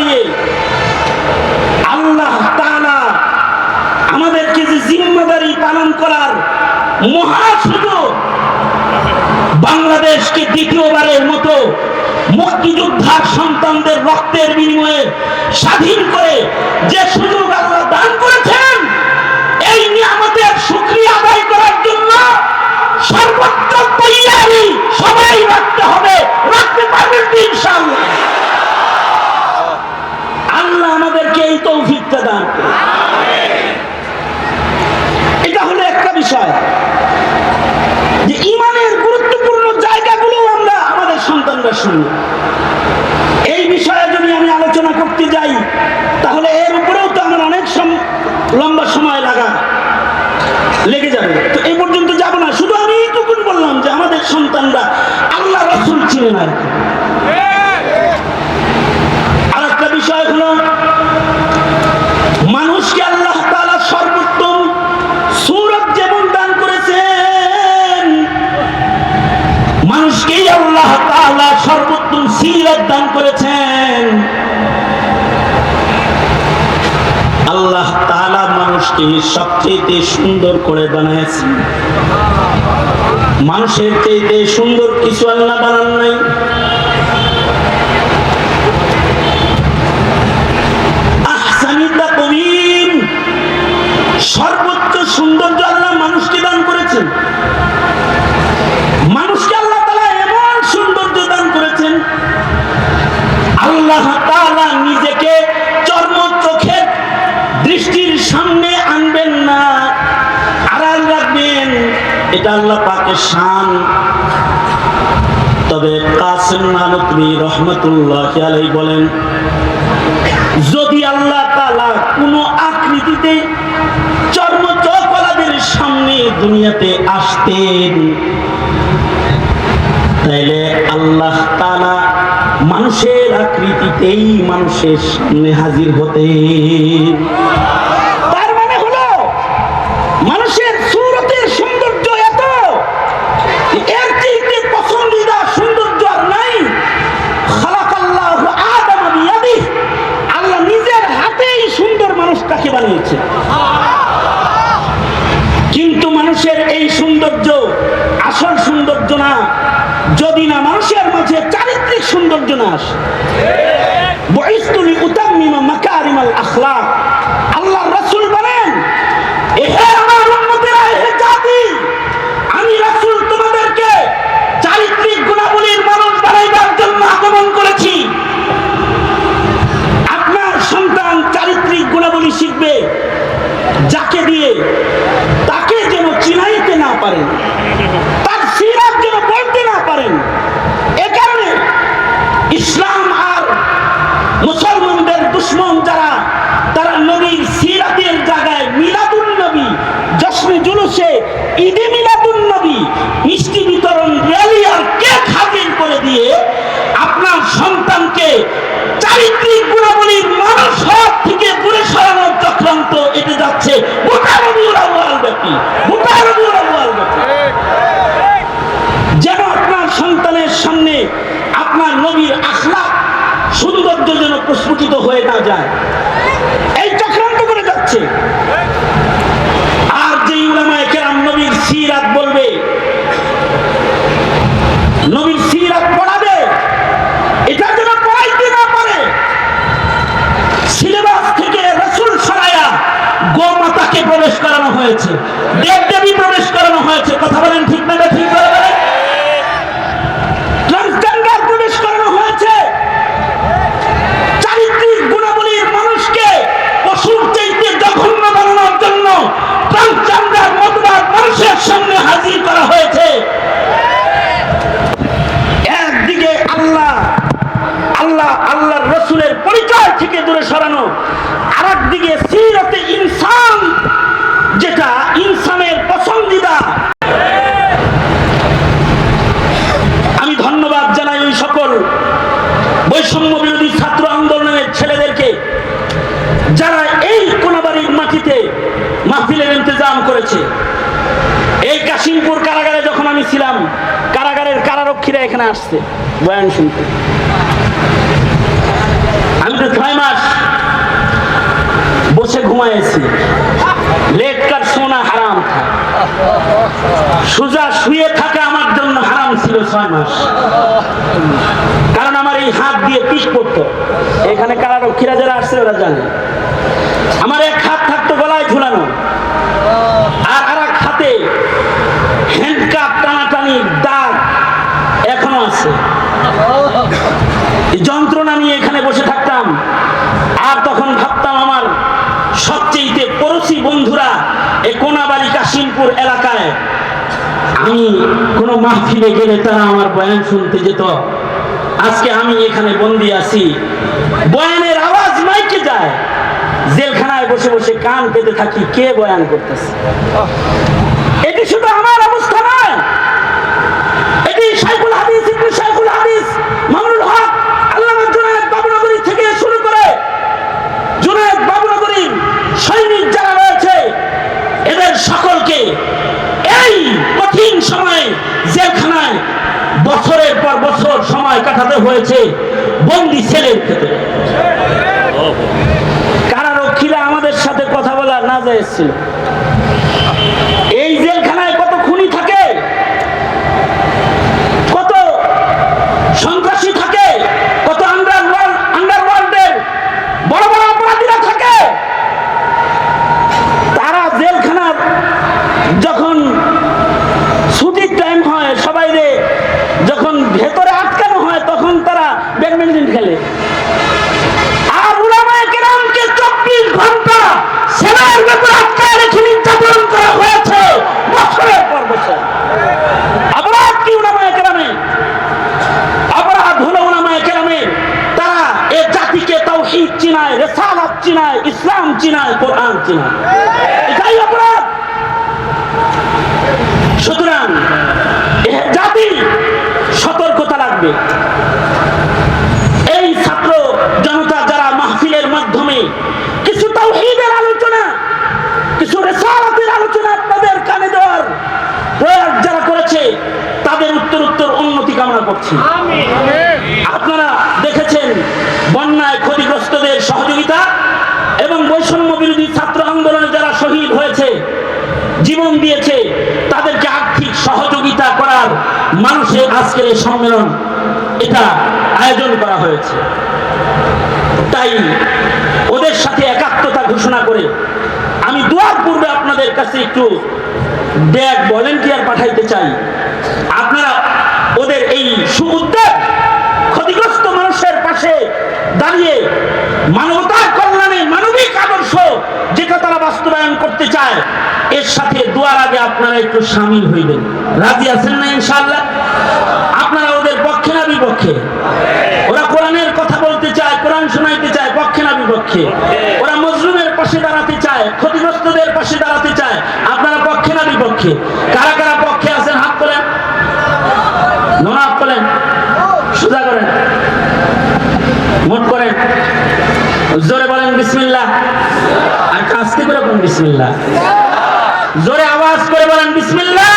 দাঁড়িয়ে আল্লাহ তাআলা আমাদেরকে যে জিম্মাদারি পালন করার মহা সুযোগ, বাংলাদেশকে দ্বিতীয়বারের মতো মুক্তিযোদ্ধার সন্তানদের রক্তের বিনিময়ে স্বাধীন করে যে সুযোগ আল্লাহ দান করেছেন, এই নিয়ামতের শুকরিয়া আদায় করার জন্য সর্বোচ্চ তৈয়ারি সবাই রাখতে হবে, রাখতে পারবেন ইনশাআল্লাহ। আল্লাহ আমাদেরকে এই তৌফিকটা দান করুন। এটা হলো একটা বিষয় যে ইমানের গুরুত্বপূর্ণ জায়গাগুলো আমরা আমাদের সন্তানরা শুনি। এই বিষয়ে যদি আমি আলোচনা করতে যাই তাহলে এর উপরেও তো আমার অনেক লম্বা সময় লেগে যাবে। তো এই পর্যন্ত যাব না, শুধু আমি এইটুকুন বললাম যে আমাদের সন্তানরা আল্লাহ রাসূল চিনে না। আর একটা বিষয় হলো মানুষকে আল্লাহ তাআলা সর্বোত্তম সূরত যেমন দান করেছেন, মানুষকেই আল্লাহ তাআলা সর্বোত্তম সিরাত দান করেছেন। আল্লাহ তাআলা মানুষকে সবচেয়ে সুন্দর করে বানিয়েছেন। মানুষের চাইতে সুন্দর কিছু আল্লাহ বানান নাই। আহসানি তাকওয়িম, সর্বোচ্চ সৌন্দর্য আল্লাহ মানুষকে দান করেছেন। মানুষকে আল্লাহ তাআলা এমন সৌন্দর্য দান করেছেন, আল্লাহ তাআলা নিজেকে চর্মচোখের দৃষ্টির সামনে আনবেন না, আড়াল রাখবেন, এটা আল্লাহ পাকের শান। তবে কাসিম নানতুবি রহমাতুল্লাহি আলাইহি বলেন, যদি আল্লাহ তাআলা কোনো আকৃতিতে চর্মচোখওয়ালাদের সামনে দুনিয়াতে আসতেন, তাইলে আল্লাহ তাআলা মানুষের আকৃতিতেই মানুষের সামনে হাজির হতেন। তার মানে হলো মানুষের সূরতের সৌন্দর্য এত, এর চেয়ে পছন্দিদা সৌন্দর্য আর নাই। খালাকাল্লাহু আদম বিয়াদিহি, আল্লাহ নিজের হাতেই সুন্দর মানুষটাকে বানিয়েছে। কিন্তু মানুষের এই সৌন্দর্য আসল সৌন্দর্য না, যদি না মানুষের মাঝে চারিত্রিক সৌন্দর্য না আসে। বুইসতু লিউতাম্মিমা মাকারিমাল আখলাক, আল্লাহর রাসূল বলেন, হে আমার উম্মতেরা, হে জাতি, আমি রাসূল তোমাদেরকে চারিত্রিক গুণাবলীর মানুষ বানাইবার জন্য আগমন করেছি। আপনার সন্তান চারিত্রিক গুণাবলী শিখবে, যাকে দিয়ে তাকে যেন চিনাইতে না পারেন, তার সিরাত যেন বলতে না পারেন। এ কারণে ইসলাম আর মুসলমানদের দুশ্মন যারা, তারা নবীর সিরাতের জায়গায় মিলাদুন নবী, জশ্নে জুলুসে ঈদে মিলাদুন নবী, মিষ্টি বিতরণ, র্যালি আর কেক হাজির করে দিয়ে আপনার সন্তানকে চারিত্রিক গুণাবলীর মানুষ হওয়ার থেকে দূরে সরানোর চক্রান্ত এতে যাচ্ছে গোটা রবিউল আউয়াল ব্যাপী, গোটা রবিউল আউয়াল ব্যাপী। যেন আপনার সন্তানের সামনে আপনার নবীর আখলাক সৌন্দর্য যেন প্রস্ফুটিত হয়ে না যায়, এই চক্রান্ত করে যাচ্ছে। আর যে উলামায়ে কেরাম নবীর সিরাত বলবে, নবীর সিরাত পড়াবে, এটা যেন পড়াইতে না পারে। সিলেবাস থেকে রাসূল সরায়া গোমাতাকে প্রবেশ করানো হয়েছে, দেবদেবী প্রবেশ করানো হয়েছে। কথা বলেন ঠিক না? ঠিক করে বলেন। ট্রান্সজেন্ডার প্রবেশ করানো হয়েছে। চারিত্রিক গুণাবলীর মানুষকে পশুর চাইতে জঘন্য বানানোর জন্য ট্রান্সজেন্ডার মতবাদ মানুষের সামনে হাজির করা হয়েছে। একদিকে আল্লাহর রাসূলের পরিচয় থেকে দূরে সরানো, আর একদিকে সিরাতে ইনসান, যেটা ইনসানের পছন্দিদা। আমি ধন্যবাদ জানাই ওই সকল বৈষম্য বিরোধী ছাত্র আন্দোলনের ছেলেদেরকে যারা এই কোনাবাড়ির মাটিতে মাহফিলের ইন্তজাম করেছে। এই কাশিমপুর কারাগারে যখন আমি ছিলাম, কারাগারের কারারক্ষীরা এখানে আসছে বয়ান শুনতে। আমি তো 6 মাস বসে ঘুমাইছি। লেট কার সোনা হারাম থা, সোজা শুয়ে থাকা আমার জন্য হারাম ছিল 6 মাস। কারণ আমার এই হাত দিয়ে পিঠ পড়তো। এখানে কারারক্ষীরা যারা আসছে ওরা জানে, আমার এক হাত থাকতো গলায় ঝুলানো, আর এক হাতে হ্যান্ডকাপ টানাটানির দাগ এখনো আছে। যন্ত্রণা নিয়ে এখানে বসে থাকতাম। আর তখন ভাবতাম আমার সবচেয়ে পড়োশি বন্ধুরা এই কোনাবাড়ি কাশিমপুর এলাকায় আমি কোনো মাহফিলে গেলে তারা আমার বয়ান শুনতে যেত। আজকে আমি এখানে বন্দি আছি, বয়ানের আওয়াজ মাইকে যায়, জেলখানায় বসে বসে কান পেতে থাকি কে বয়ান করতেছে। এটি শুধু আমার অবস্থা নয়, এটি শাইখুল হাদিস ইবনে শাইখুল হাদিস মামুনুল হক আল্লামা জুনায়েদ বাবুনগরী থেকে শুরু করে জুনায়েদ বাবুনগরীর সৈনিক যারা রয়েছে এদের সকলকে এই কঠিন সময়ে জেলখানায় বছরের পর বছর সময় কাটাতে হয়েছে বন্দি সেলের ভেতরে। কারারক্ষীরা আমাদের সাথে কথা বলা না জায়েজ ছিল। এই জেলখানায় কত খুনি থাকে, কত সন্ত্রাসী থাকে, কত আন্ডারওয়ার্ল্ডের বড় বড় অপরাধীরা থাকে। তারা জেলখানার যখন ছুটির টাইম হয়, সবাই যখন ভেতরে আটকানো হয়, তখন তারা ব্যাডমিন্টন খেলে। আর উলামায়ে কেরামকে 24 ঘন্টা সেলের ভেতরে আটকায় রেখে নির্যাতন করা হয়েছে বছরের পর বছর। অপরাধ কি উলামায়ে কেরামে? অপরাধ হলো উলামায়ে কেরামের তারা এ জাতিকে তাওহীদ চিনায়, রিসালাত চিনায়, ইসলাম চিনায়, কোরআন চিনায়, এটাই অপরাধ। সুতরাং জাতি সতর্কতা লাগবে। এই ছাত্র জনতা যারা মাহফিলের মাধ্যমে কিছু তাওহীদের আলোচনা, কিছু রিসালাতের আলোচনা আপনাদের কানে দেওয়ার প্রয়াস যারা করেছে তাদের উত্তর উন্নতি কামনা করছি। আপনারা দেখেছেন বন্যায় ক্ষতিগ্রস্তদের সহযোগিতা এবং বৈষম্য বিরোধী ছাত্র আন্দোলনে যারা শহীদ হয়েছে, জীবন দিয়েছে, তাদেরকে আর্থিক সহযোগিতা করার মানুষের আজকের এই সম্মেলন এটা আয়োজন করা হয়েছে। তাই ওদের সাথে একাত্মতা ঘোষণা করে আমি দোয়ার পূর্বে আপনাদের কাছে একটু ব্যাগ ভলেন্টিয়ার পাঠাইতে চাই। আপনারা ওদের এই সুউদ্যোগ ক্ষতিগ্রস্ত মানুষের পাশে দাঁড়িয়ে মানবতার কল্যাণে মানবিক আদর্শ যেটা তারা বাস্তবায়ন করতে চায় এর সাথে দোয়ার আগে আপনারা একটু শামিল হইবেন। রাজি আছেন না ইনশাআল্লাহ? আপনারা ওদের পক্ষে না বিপক্ষে? ওরা কোরআনের কথা বলতে চায়, কোরআন শোনাইতে চায়, পক্ষে না বিপক্ষে? ওরা মজলুমের পাশে দাঁড়াতে চায়, ক্ষতিগ্রস্তদের পাশে দাঁড়াতে চায়, আপনারা পক্ষে না বিপক্ষে? কারা কারা পক্ষে আছেন হাত তোলেন, হাত তোলেন, সোজা করেন, মোট করেন, জোরে বলেন বিসমিল্লাহ। আর আস্তে করে বলেন বিসমিল্লাহ, জোরে আওয়াজ করে বলেন বিসমিল্লাহ।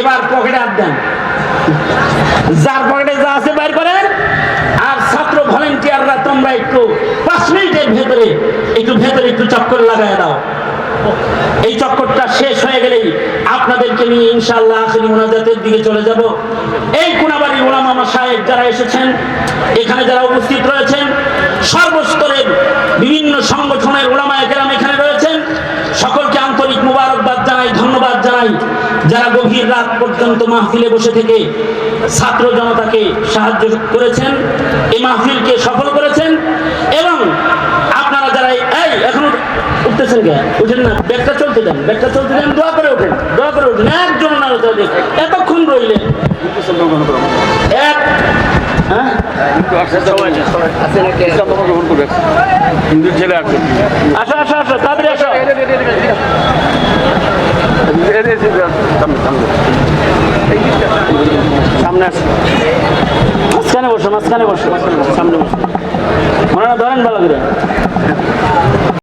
এবার পকেটে হাত দেন, যার পকেটে যা আছে বাইর করেন। আর ছাত্র ভলেন্টিয়াররা তোমরা একটু 5 মিনিটের ভেতরে একটু চক্কর লাগায় দাও। এই চক্করটা শেষ হয়ে গেলেই আপনাদেরকে নিয়ে ইনশাআল্লাহ আখেরি মুনাজাতের দিকে চলে যাব। এই কোনাবাড়ির উলামা মাশায়েখ যারা এসেছেন, এখানে যারা উপস্থিত রয়েছেন, সর্বস্তরের বিভিন্ন সংগঠনের উলামায়ে কেরাম এখানে রয়েছেন, সকলকে আন্তরিক মুবারকবাদ জানাই, ধন্যবাদ জানাই যারা গভীর রাত পর্যন্ত মাহফিলে বসে থেকে ছাত্র জনতাকে সাহায্য করেছেন, এই মাহফিলকে সফল করেছেন। এবং আপনারা যারা এই এখন উঠতেছেন কে? উঠেন না, ব্যাগটা চলতে দেন, দোয়া করে ওঠেন, একজন না এতক্ষণ রইলেন। আসো আসো আসো, তাড়াতাড়ি আসো। সামনে আসো, মাঝখানে বসো, সামনে বসো, সামনে বসো। ওনারা ধরেন ভালো করে।